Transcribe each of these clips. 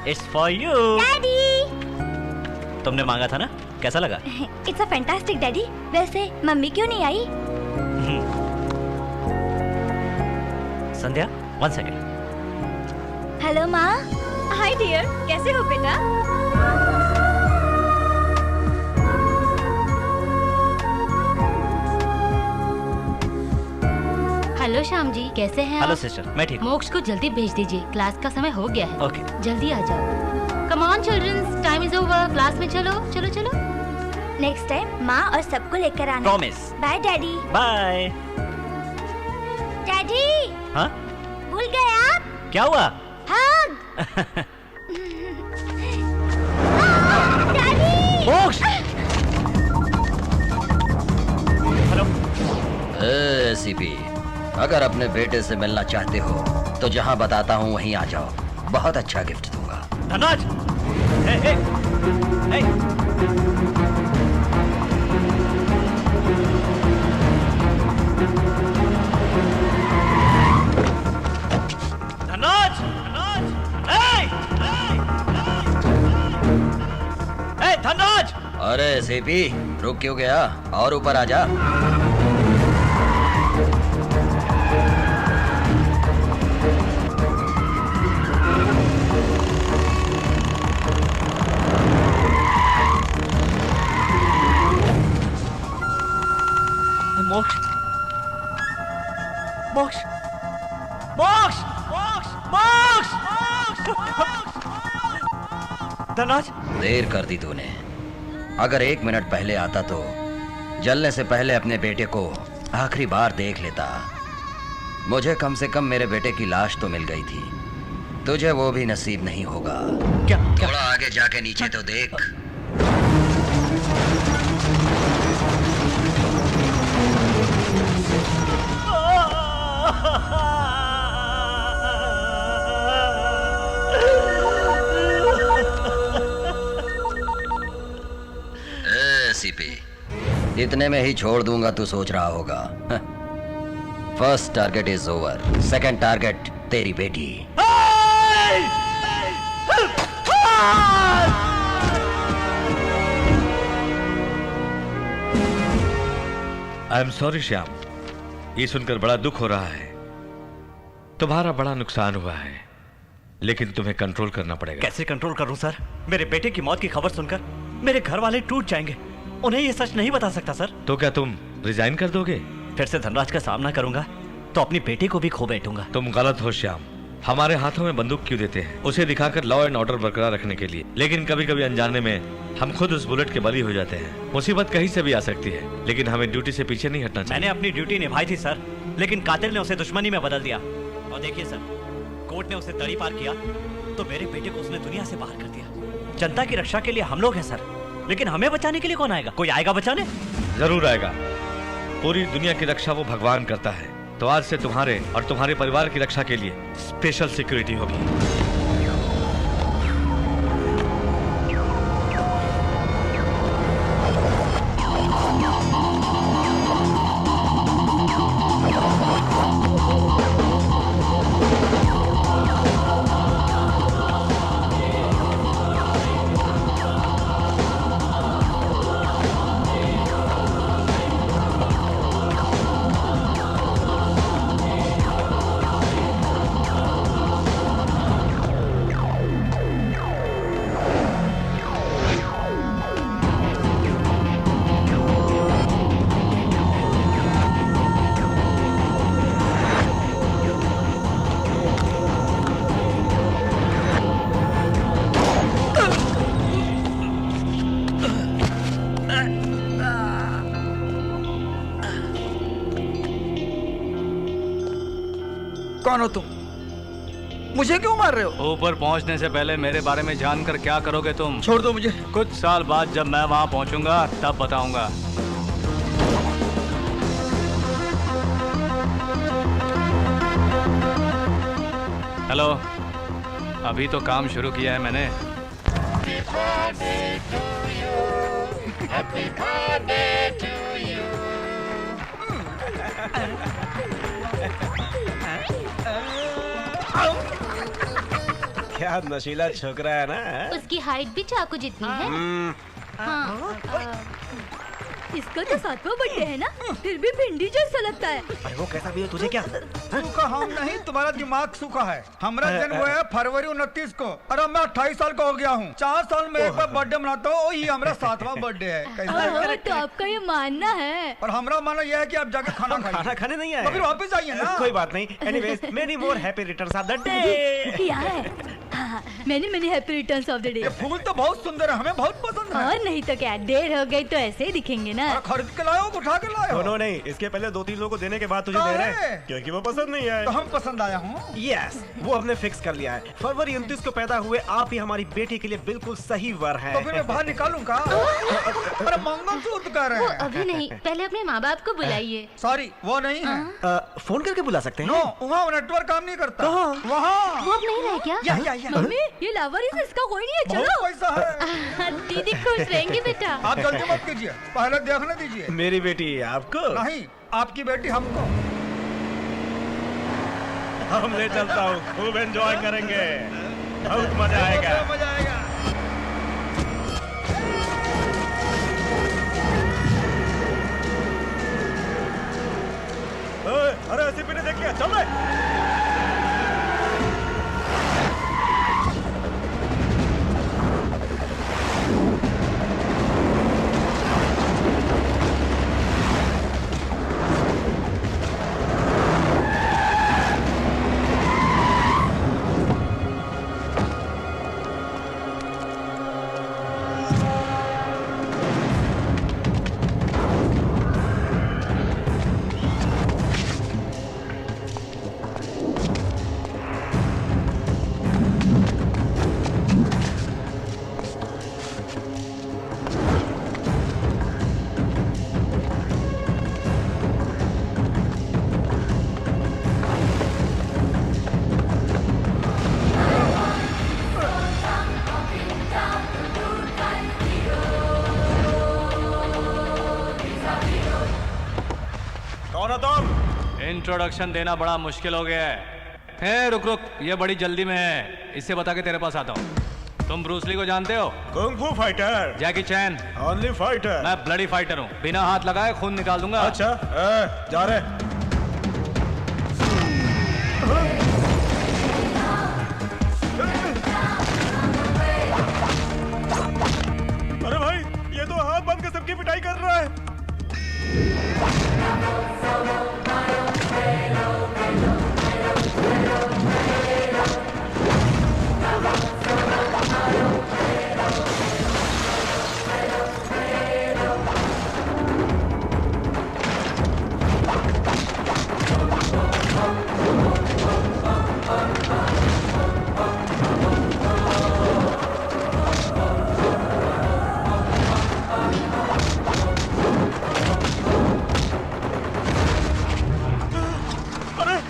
It's for you daddy. तुमने मांगा था ना, कैसा लगा? It's a fantastic daddy. वैसे मम्मी क्यों नहीं आई? संध्या 1 सेकेंड। हेलो माँ। हाय डियर, कैसे हो बेटा? हेलो श्याम जी, कैसे हैं हेलो आप? सिस्टर, मैं ठीक हूँ। मोक्ष को जल्दी भेज दीजिए, क्लास का समय हो गया है। ओके। जल्दी आ जाओ। Come on childrens, time is over. Class में चलो चलो चलो। नेक्स्ट टाइम माँ और सबको लेकर आना। Promise. Bye daddy. Bye. Daddy. हाँ? भूल गए आप? क्या हुआ? Hug. Daddy. Moksh. Hello. CP, अगर अपने बेटे से मिलना चाहते हो तो जहां बताता हूं वहीं आ जाओ, बहुत अच्छा गिफ्ट दूंगा। धनराज। हे हे हे। धनराज, धनराज, हे, हे, धनराज। अरे सीपी, रुक क्यों गया? और ऊपर आ जा। मोक्ष, मोक्ष, मोक्ष, मोक्ष, मोक्ष, धनराज। देर कर दी तूने। अगर 1 मिनट पहले आता तो जलने से पहले अपने बेटे को आखिरी बार देख लेता। मुझे कम से कम मेरे बेटे की लाश तो मिल गई थी, तुझे वो भी नसीब नहीं होगा। क्या? थोड़ा आगे जाके नीचे तो देख। सीपी, इतने में ही छोड़ दूंगा तू सोच रहा होगा। First target is over, second target तेरी बेटी। आई एम सॉरी श्याम, ये सुनकर बड़ा दुख हो रहा है। तुम्हारा बड़ा नुकसान हुआ है, लेकिन तुम्हें कंट्रोल करना पड़ेगा। कैसे कंट्रोल करूं सर? मेरे बेटे की मौत की खबर सुनकर मेरे घर वाले टूट जाएंगे। उन्हें ये सच नहीं बता सकता सर। तो क्या तुम रिजाइन कर दोगे? फिर से धनराज का सामना करूंगा तो अपनी बेटी को भी खो बैठूंगा। तुम गलत हो श्याम। हमारे हाथों में बंदूक क्यों देते हैं? उसे दिखाकर लॉ एंड ऑर्डर बरकरार रखने के लिए, लेकिन कभी कभी अनजाने में हम खुद उस बुलेट के बली हो जाते हैं। मुसीबत कहीं से भी आ सकती है, लेकिन हमें ड्यूटी से पीछे नहीं हटना चाहिए। मैंने अपनी ड्यूटी निभाई थी सर, लेकिन कातिल ने उसे दुश्मनी में बदल दिया। और देखिए सर, कोर्ट ने उसे तड़ी पार किया तो मेरे बेटे को उसने दुनिया से बाहर कर दिया। जनता की रक्षा के लिए हम लोग हैं सर, लेकिन हमें बचाने के लिए कौन आएगा? कोई आएगा बचाने? जरूर आएगा। पूरी दुनिया की रक्षा वो भगवान करता है, तो आज से तुम्हारे और तुम्हारे परिवार की रक्षा के लिए स्पेशल सिक्योरिटी होगी। कौन हो तुम? मुझे क्यों मार रहे हो? ऊपर पहुंचने से पहले मेरे बारे में जानकर क्या करोगे तुम? छोड़ दो मुझे। कुछ साल बाद जब मैं वहां पहुंचूंगा तब बताऊंगा। हेलो, अभी तो काम शुरू किया है मैंने। Happy birthday to you. क्या नशीला छोकरा है ना। उसकी हाइट भी चाकू जितनी है। हाँ, इसका तो 7वां बर्थडे है ना, फिर भी भिंडी जैसा लगता है। अरे वो कैसा भी हो, तुझे क्या। सूखा हम नहीं, तुम्हारा दिमाग सूखा है। हमारा जन्म हुआ है फरवरी 29 को। अरे मैं 28 साल का हो गया हूँ। 4 साल में एक बार बर्थडे मनाता हूँ, ये हमारा 7वां बर्थडे है। कैसा? तो आपका ये मानना है। और हमारा मानना यह है कि आप जाके खाना खाइए। खाना खाने नहीं तो फिर आए। वापस आइए ना। कोई बात नहीं। Anyways many more happy returns of the day. क्या है? हाँ, मैंने happy returns of the day. ये फूल तो बहुत सुंदर है, हमें बहुत पसंद है। और नहीं तो क्या, देर हो गई तो ऐसे ही दिखेंगे ना। और खरीद के लाए हो, उठा के लाए हो? दोनों नहीं, इसके पहले 2-3 लोगों को देने के बाद तुझे दे रहे हैं, क्योंकि वो पसंद नहीं आए। तो हम पसंद आया हूँ। यस, वो हमने फिक्स कर लिया है। फरवरी 29 को पैदा हुए आप ही हमारी बेटी के लिए बिल्कुल सही वर है। तो फिर मैं बाहर निकालूंगा। अरे मंगलसूत्र कह रहे वो हैं। अभी नहीं, पहले अपने माँ बाप को बुलाइए। सॉरी, वो नहीं है। फोन करके बुला सकते हैं। नो, वहाँ नेटवर्क काम नहीं करता। वहाँ वो अब नहीं रहे क्या? या। मम्मी, ये लावारिस इसका कोई नहीं है, बहुत चलो। पैसा है। दीदी खुश रहेंगी बेटा। आप जल्दी मत कीजिए, पहले देखने दीजिए। मेरी बेटी आपको नहीं, आपकी बेटी हमको। हम ले चलता हूँ, खूब एंजॉय करेंगे, बहुत मजा आएगा। मजा आएगा। अरे ऐसे पीने देख लिया, चल रहे। कौन हो तुम? इंट्रोडक्शन देना बड़ा मुश्किल हो गया है। रुक रुक, ये बड़ी जल्दी में है, इससे बता के तेरे पास आता हूँ। तुम ब्रूस ली को जानते हो? Kung fu fighter. Jackie Chan. Only fighter. मैं ब्लडी फाइटर हूँ, बिना हाथ लगाए खून निकाल दूंगा। अच्छा, जा रहे। अरे भाई, ये तो हाथ बांध के सबकी पिटाई कर रहा है।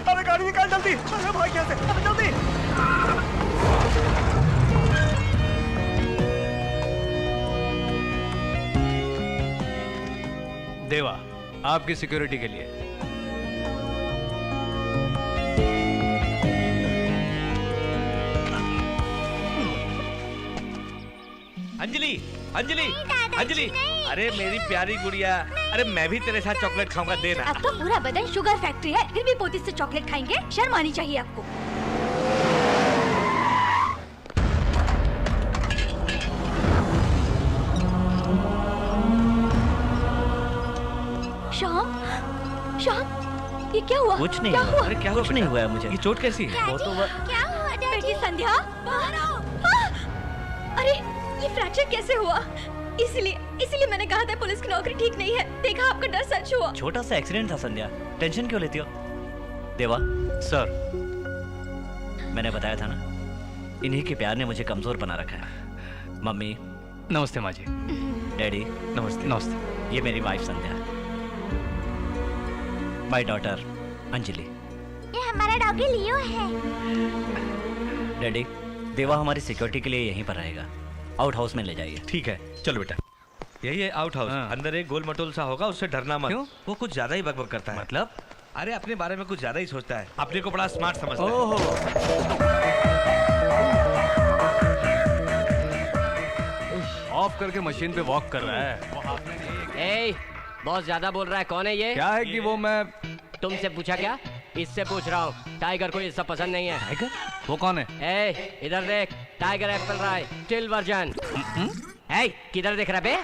अरे गाड़ी निकाल जल्दी। अरे भाई कैसे? अरे जल्दी। देवा, आपकी सिक्योरिटी के लिए। अंजलि, अंजलि, अंजलि, अरे मेरी प्यारी गुड़िया, अरे मैं भी तेरे साथ चॉकलेट खाऊंगा, देना। अब तो पूरा बदन शुगर फैक्ट्री है, फिर भी पोती से चॉकलेट खाएंगे? शर्म आनी चाहिए आपको। श्याम, श्याम, ये क्या हुआ? कुछ नहीं क्या हुआ। हुआ? अरे क्या कुछ नहीं हुआ है मुझे। ये चोट कैसी है? वो तो क्या हुआ बेटी संध्या? बाहर आओ। अरे ये फ्रैक्चर कैसे हुआ? इसीलिए मैंने कहा था पुलिस की नौकरी ठीक नहीं है। देखा, आपका डर सच हुआ। छोटा सा एक्सीडेंट था संध्या, टेंशन क्यों लेती हो? देवा, सर, मैंने बताया था ना, इन्हीं के प्यार ने मुझे कमजोर बना रखा है। मम्मी, नमस्ते माँ जी। डैडी, नमस्ते। नमस्ते। ये मेरी wife Sandhya, my daughter Anjali. ये हमारा डॉगी लियो है। डैडी, देवा हमारी सिक्योरिटी के लिए यहीं पर रहेगा, आउट हाउस में ले जाइए। ठीक है, चलो बेटा। यही है आउट हाउस। हाँ। अंदर एक गोल मटोल सा होगा, उससे डरना मत। क्यों? वो कुछ ज्यादा ही बकबक करता है। मतलब? अरे अपने बारे में कुछ ज्यादा ही सोचता है, अपने को बड़ा स्मार्ट समझता है। ओहो। ऑफ करके मशीन पे वॉक कर रहा है। वो हाथ में नहीं है। ए, बहुत ज्यादा बोल रहा है। कौन है ये? क्या है कि वो मैं तुमसे पूछा क्या? इससे पूछ रहा हूँ। टाइगर को ये सब पसंद नहीं है। टाइगर? वो कौन है? ए, इधर देख। टाइगर एप्पल राय स्टिल वर्जन। ए, किधर देख रहा बे?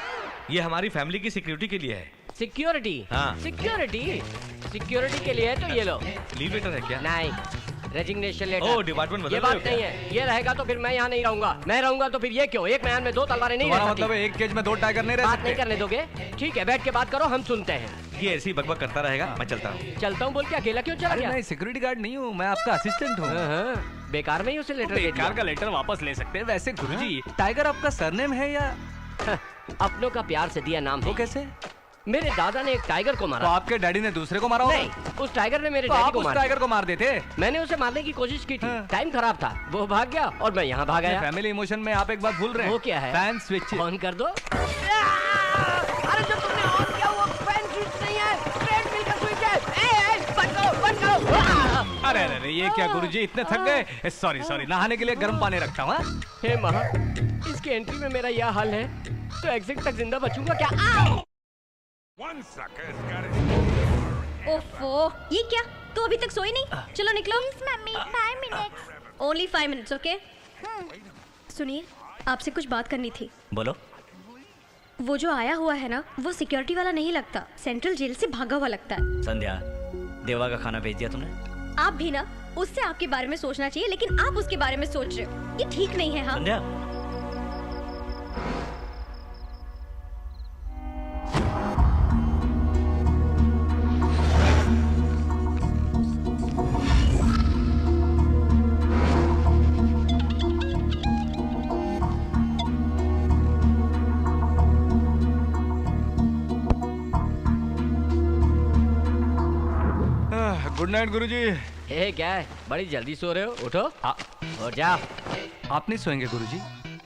ये हमारी फैमिली की सिक्योरिटी के लिए है। सिक्योरिटी? हाँ। सिक्योरिटी? सिक्योरिटी के लिए है तो ये लो। लीव लेटर है क्या? नहीं, रेजिग्नेशन लेटर। ओह, डिपार्टमेंट बदल ये रहे हो बात क्या? नहीं है। ये रहेगा तो फिर मैं यहाँ नहीं रहूंगा। मैं रहूंगा तो फिर ये क्यों? एक मैदान में दो तलवारें नहीं रह तुम्हारा सकती। मतलब है एक केज में 2 टाइगर नहीं रह बात नहीं सकते? करने दोगे? ठीक है, बैठ के बात करो, हम सुनते हैं। ये ऐसी बकबक करता रहेगा, मैं चलता हूँ। चलता हूँ बोल के अकेला क्यों चला अरे गया? मैं सिक्योरिटी गार्ड नहीं हूँ, मैं आपका असिस्टेंट हूँ। हाँ, बेकार में ही उसे लेटर दे दिया। बेकार का लेटर वापस ले सकते हैं। वैसे गुरुजी, टाइगर आपका सरनेम है या अपनों का प्यार से दिया नाम वो है। कैसे? मेरे दादा ने एक टाइगर को तो मारा। आपके डैडी ने दूसरे को मारा होगा? नहीं, उस टाइगर ने मेरे तो डैडी आप को उस मारा। टाइगर को मार देते। मैंने उसे मारने की कोशिश की थी। हाँ। टाइम खराब था, वो भाग गया और मैं यहाँ भाग आया। फैमिली इमोशन में आप एक बात भूल रहे हैं। वो क्या है? Fan switch. ऑन कर दो। अरे जो तुमने ऑन किया वो फैन स्विच नहीं है, ट्रेडमिल का स्विच है। ए, बंद करो, बंद करो। अरे अरे अरे, ये क्या गुरुजी, इतने थक गए? सॉरी सॉरी, नहाने के लिए गर्म पानी रखता हूँ। हाँ? हे माँ, इसकी एंट्री में मेरा यह हाल है तो एग्जिट तक जिंदा बचूंगा क्या? आओ! ओफो, ये क्या? तू अभी तक सोई नहीं? चलो निकलो। Mummy 5 minutes. Only 5 minutes, okay? सुनिए, आपसे कुछ बात करनी थी। बोलो। वो जो आया हुआ है ना, वो सिक्योरिटी वाला नहीं लगता, सेंट्रल जेल से भागा हुआ लगता है। संध्या, देवा का खाना भेज दिया तुमने? आप भी ना, उससे आपके बारे में सोचना चाहिए, लेकिन आप उसके बारे में सोच रहे हो। ये ठीक नहीं है। हाँ, संध्या, गुड नाइट गुरुजी। ए, क्या है? बड़ी जल्दी सो रहे हो? उठो और जाओ। आप नहीं सोएंगे गुरुजी?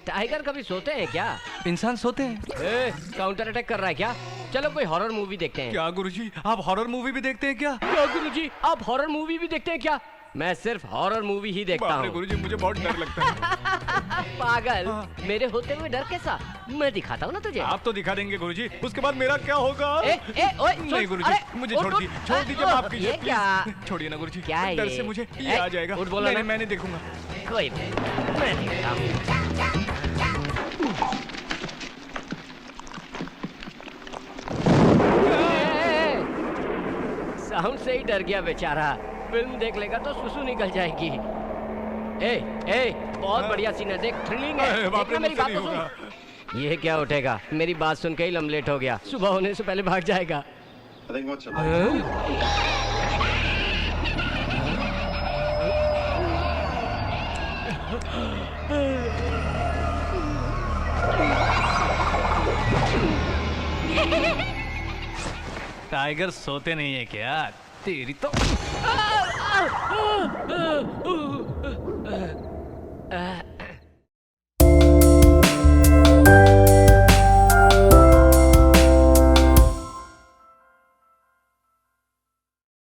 टाइगर कभी सोते हैं क्या? इंसान सोते हैं। ए, काउंटर अटैक कर रहा है क्या? चलो कोई हॉरर मूवी देखते हैं। क्या गुरुजी, आप हॉरर मूवी भी देखते हैं क्या? क्या गुरुजी, आप हॉरर मूवी भी देखते हैं क्या? मैं सिर्फ हॉरर मूवी ही देखता बाप रे हूँ। गुरुजी, मुझे बहुत डर लगता है। पागल, मेरे होते हुए डर कैसा? मैं दिखाता हूँ ना तुझे। आप तो दिखा देंगे गुरुजी, उसके बाद मेरा क्या होगा? ए, ए, ओए, नहीं सुन, गुरुजी, अरे, मुझे उठ, छोड़ उठ, दीजिए, छोड़ दीजिए, अरे, माफ कीजिए ये क्या? प्लीज। छोड़िए ना गुरुजी, क्या है डर ये? से मुझे ए, ये आ जाएगा। उठ, बोलो ना। मैं नहीं देखूंगा। कोई नहीं, मैं देखता हूँ। साउंड से ही डर गया बेचारा। फिल्म देख लेगा तो सुसु निकल जाएगी। ए, ए, बहुत बढ़िया सीन है, देख, थ्रिलिंग है। अरे बाप रे, देखना मेरी मुझसे बात तो नहीं सुन। ये क्या उठेगा? मेरी बात सुन के ही लमलेट हो गया। सुबह होने से पहले भाग जाएगा। टाइगर सोते नहीं है क्या? तेरी तो आ,